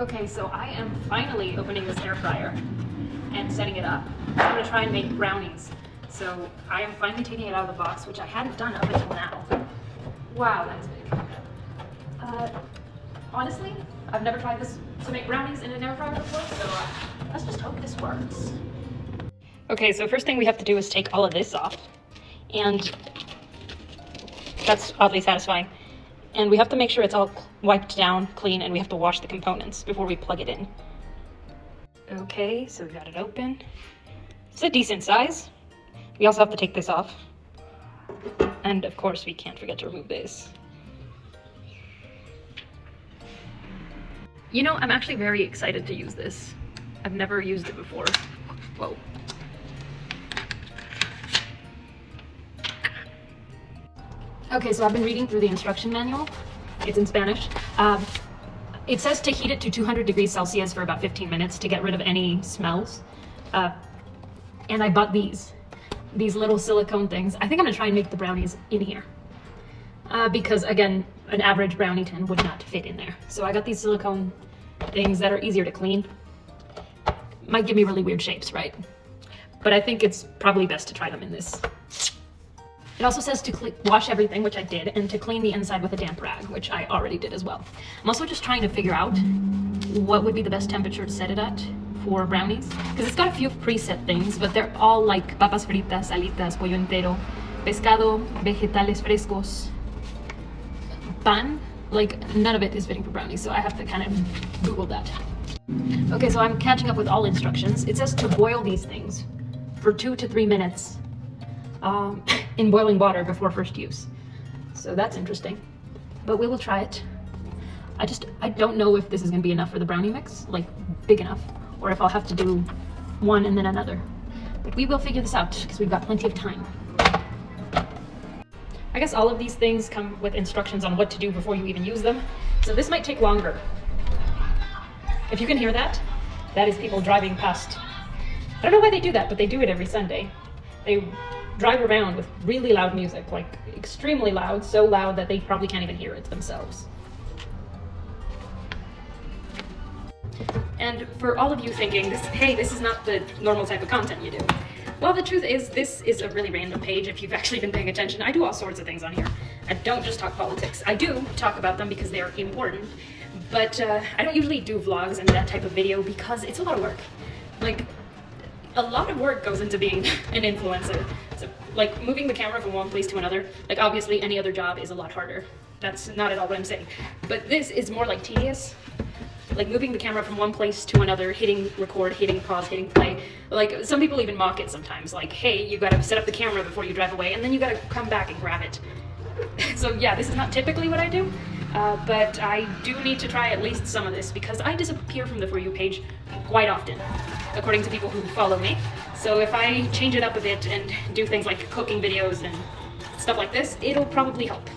Okay, so I am finally opening this air fryer and setting it up. I'm gonna try and make brownies. So I am finally taking it out of the box, which I hadn't done up until now. Wow, that's big. Honestly, I've never tried this to make brownies in an air fryer before, so let's just hope this works. Okay, so first thing we have to do is take all of this off, and that's oddly satisfying. And we have to make sure it's all wiped down, clean, and we have to wash the components before we plug it in. Okay, so we got it open. It's a decent size. We also have to take this off. And of course, we can't forget to remove this. You know, I'm actually very excited to use this. I've never used it before. Whoa. Okay, so I've been reading through the instruction manual. It's in Spanish. It says to heat it to 200 degrees Celsius for about 15 minutes to get rid of any smells. And I bought these little silicone things. I think I'm gonna try and make the brownies in here. Because again, an average brownie tin would not fit in there. So I got these silicone things that are easier to clean. Might give me really weird shapes, right? But I think it's probably best to try them in this. It also says to wash everything, which I did, and to clean the inside with a damp rag, which I already did as well. I'm also just trying to figure out what would be the best temperature to set it at for brownies, because it's got a few preset things, but they're all like papas fritas, alitas, pollo entero, pescado, vegetales frescos, pan. Like, none of it is fitting for brownies, so I have to kind of Google that. Okay, so I'm catching up with all instructions. It says to boil these things for 2 to 3 minutes in boiling water before first use. So that's interesting, but we will try it. I don't know if this is gonna be enough for the brownie mix, like big enough, or if I'll have to do one and then another. But we will figure this out because we've got plenty of time. I guess all of these things come with instructions on what to do before you even use them. So this might take longer. If you can hear that, that is people driving past. I don't know why they do that, but they do it every Sunday. They drive around with really loud music, like extremely loud, so loud that they probably can't even hear it themselves. And for all of you thinking, hey, this is not the normal type of content you do. Well, the truth is, this is a really random page if you've actually been paying attention. I do all sorts of things on here. I don't just talk politics. I do talk about them because they're important, but I don't usually do vlogs and that type of video because it's a lot of work. Like, a lot of work goes into being an influencer. So, like, moving the camera from one place to another, like, obviously any other job is a lot harder. That's not at all what I'm saying. But this is more like tedious. Like, moving the camera from one place to another, hitting record, hitting pause, hitting play. Like, some people even mock it sometimes. Like, hey, you gotta set up the camera before you drive away, and then you gotta come back and grab it. So yeah, this is not typically what I do. But I do need to try at least some of this because I disappear from the For You page quite often, according to people who follow me. So if I change it up a bit and do things like cooking videos and stuff like this, it'll probably help.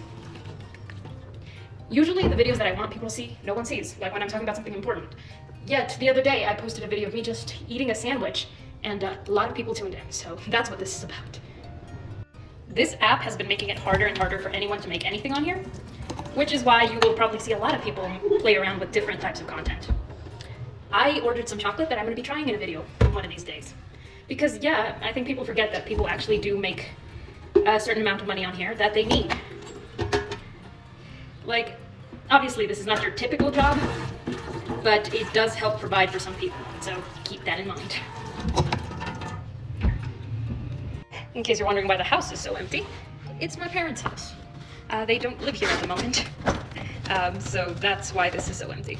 Usually the videos that I want people to see, no one sees, like when I'm talking about something important. Yet the other day I posted a video of me just eating a sandwich and a lot of people tuned in, so that's what this is about. This app has been making it harder and harder for anyone to make anything on here, which is why you will probably see a lot of people play around with different types of content. I ordered some chocolate that I'm going to be trying in a video one of these days. Because yeah, I think people forget that people actually do make a certain amount of money on here that they need. Like, obviously this is not your typical job, but it does help provide for some people, so keep that in mind. In case you're wondering why the house is so empty, it's my parents' house. They don't live here at the moment, so that's why this is so empty.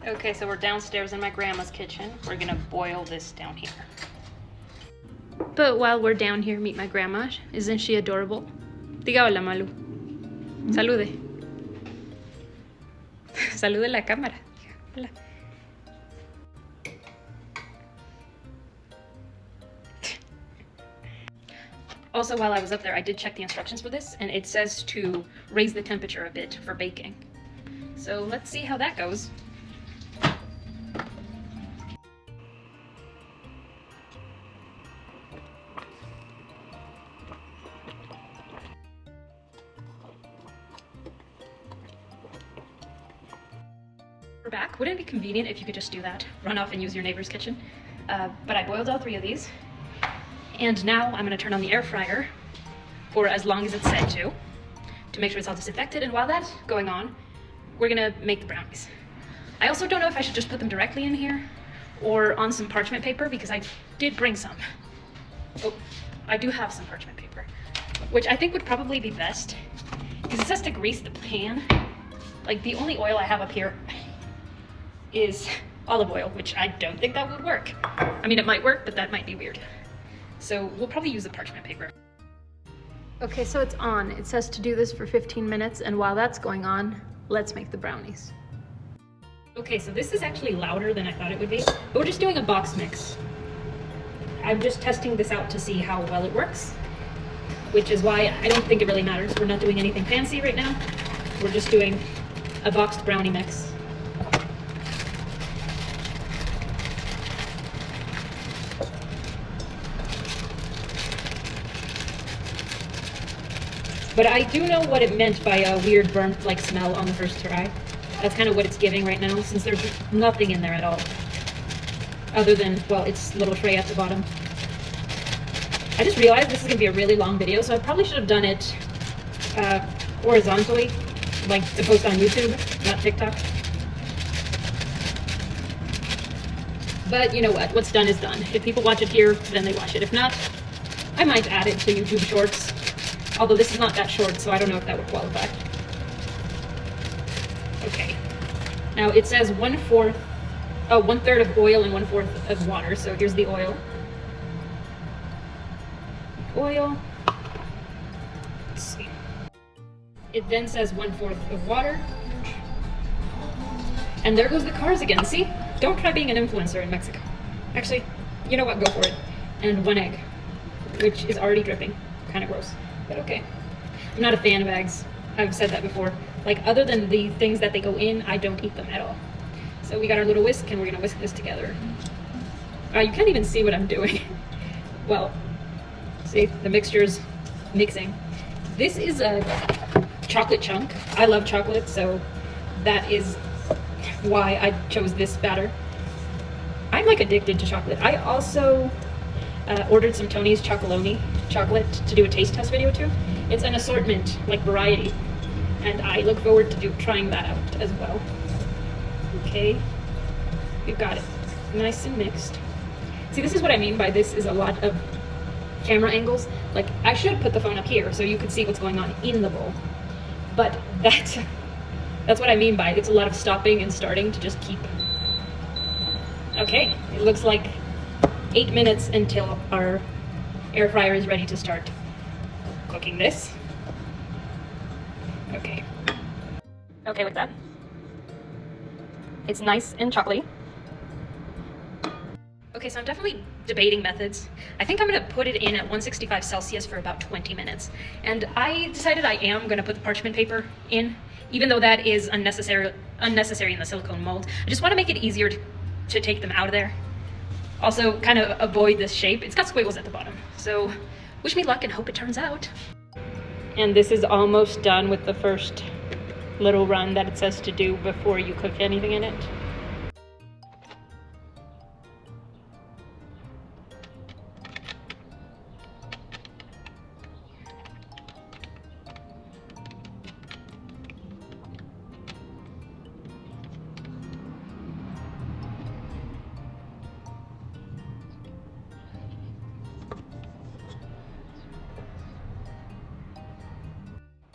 Okay, so we're downstairs in my grandma's kitchen. We're gonna boil this down here. But while we're down here, meet my grandma. Isn't she adorable? Diga hola, Malu. Salude. Salude la cámara. Hola. Also, while I was up there, I did check the instructions for this, and it says to raise the temperature a bit for baking. So let's see how that goes. We're back. back. Wouldn't it be convenient if you could just do that? Run off and use your neighbor's kitchen. But I boiled all 3 of these. And now I'm gonna turn on the air fryer for as long as it's set to make sure it's all disinfected. And while that's going on, we're gonna make the brownies. I also don't know if I should just put them directly in here or on some parchment paper, because I did bring some. Oh, I do have some parchment paper, which I think would probably be best, because it says to grease the pan. Like, the only oil I have up here is olive oil, which I don't think that would work. I mean, it might work, but that might be weird. So we'll probably use the parchment paper. Okay, so it's on. It says to do this for 15 minutes, and while that's going on, let's make the brownies. Okay, so this is actually louder than I thought it would be, but we're just doing a box mix. I'm just testing this out to see how well it works, which is why I don't think it really matters. We're not doing anything fancy right now. We're just doing a boxed brownie mix. But I do know what it meant by a weird burnt-like smell on the first try. That's kind of what it's giving right now, since there's nothing in there at all. Other than, well, its little tray at the bottom. I just realized this is going to be a really long video, so I probably should have done it horizontally, like to post on YouTube, not TikTok. But you know what? What's done is done. If people watch it here, then they watch it. If not, I might add it to YouTube Shorts. Although this is not that short, so I don't know if that would qualify. Okay. Now it says 1/3 of oil and 1/4 of water. So here's the oil. Oil. Let's see. It then says 1/4 of water. And there goes the cars again. See? Don't try being an influencer in Mexico. Actually, you know what? Go for it. And 1 egg, which is already dripping. Kind of gross. But okay. I'm not a fan of eggs. I've said that before. Like, other than the things that they go in, I don't eat them at all. So we got our little whisk, and we're gonna whisk this together. You can't even see what I'm doing. Well, see, the mixture's mixing. This is a chocolate chunk. I love chocolate, so that is why I chose this batter. I'm like addicted to chocolate. I also ordered some Tony's Chocolonely chocolate to do a taste test video too. It's an assortment, like variety, and I look forward to trying that out as well. Okay, we've got it nice and mixed. See, this is what I mean by this is a lot of camera angles. Like, I should put the phone up here so you could see what's going on in the bowl, but that's what I mean by it. It's a lot of stopping and starting to just keep. Okay, it looks like 8 minutes until our air fryer is ready to start cooking this. Okay. Okay with that. It's nice and chocolatey. Okay, so I'm definitely debating methods. I think I'm gonna put it in at 165 Celsius for about 20 minutes. And I decided I am gonna put the parchment paper in, even though that is unnecessary in the silicone mold. I just wanna make it easier to take them out of there. Also, kind of avoid this shape. It's got squiggles at the bottom. So, wish me luck and hope it turns out. And this is almost done with the first little run that it says to do before you cook anything in it.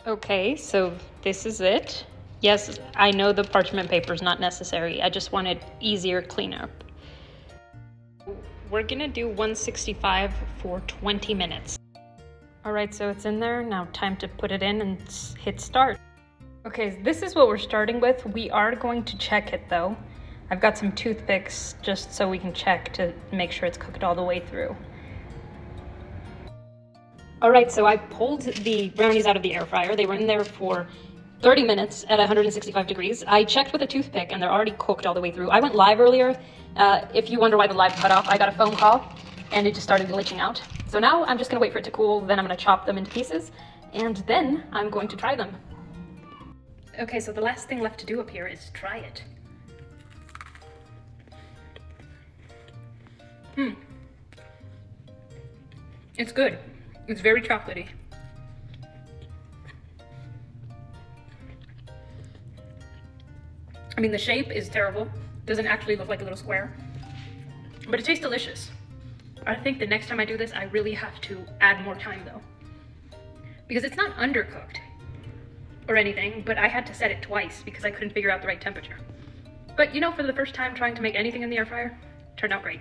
Okay, so this is it. Yes, I know the parchment paper is not necessary. I just wanted easier cleanup. We're gonna do 165 for 20 minutes. All right, so it's in there. Now time to put it in and hit start. Okay, this is what we're starting with. We are going to check it though. I've got some toothpicks just so we can check to make sure it's cooked all the way through. All right, so I pulled the brownies out of the air fryer. They were in there for 30 minutes at 165 degrees. I checked with a toothpick and they're already cooked all the way through. I went live earlier. If you wonder why the live cut off, I got a phone call and it just started glitching out. So now I'm just gonna wait for it to cool, then I'm gonna chop them into pieces, and then I'm going to try them. Okay, so the last thing left to do up here is try it. It's good. It's very chocolatey. I mean, the shape is terrible. Doesn't actually look like a little square. But it tastes delicious. I think the next time I do this, I really have to add more time though. Because it's not undercooked or anything, but I had to set it twice because I couldn't figure out the right temperature. But you know, for the first time trying to make anything in the air fryer, turned out great.